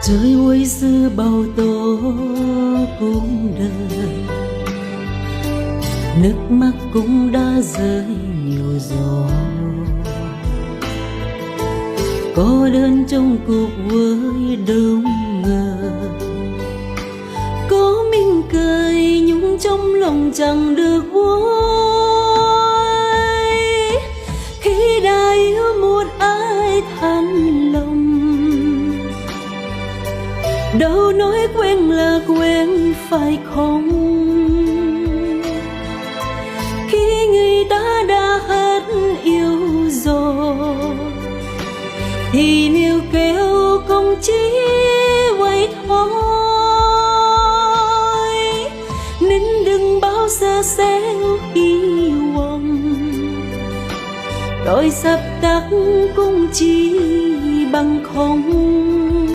Trời ơi xưa bao tố cũng đời, nước mắt cũng đã rơi nhiều rồi. Có đơn trong cuộc với đâu ngờ, có mình cười nhung trong lòng chẳng được vui. Khi đã yêu một ai than lòng, đâu nói quên là quên phải không? Khi người ta đã hết yêu rồi, thì níu kéo không chỉ vậy thôi. Nên đừng bao giờ xéo hy vọng, đôi sắp tắt cũng chỉ bằng không.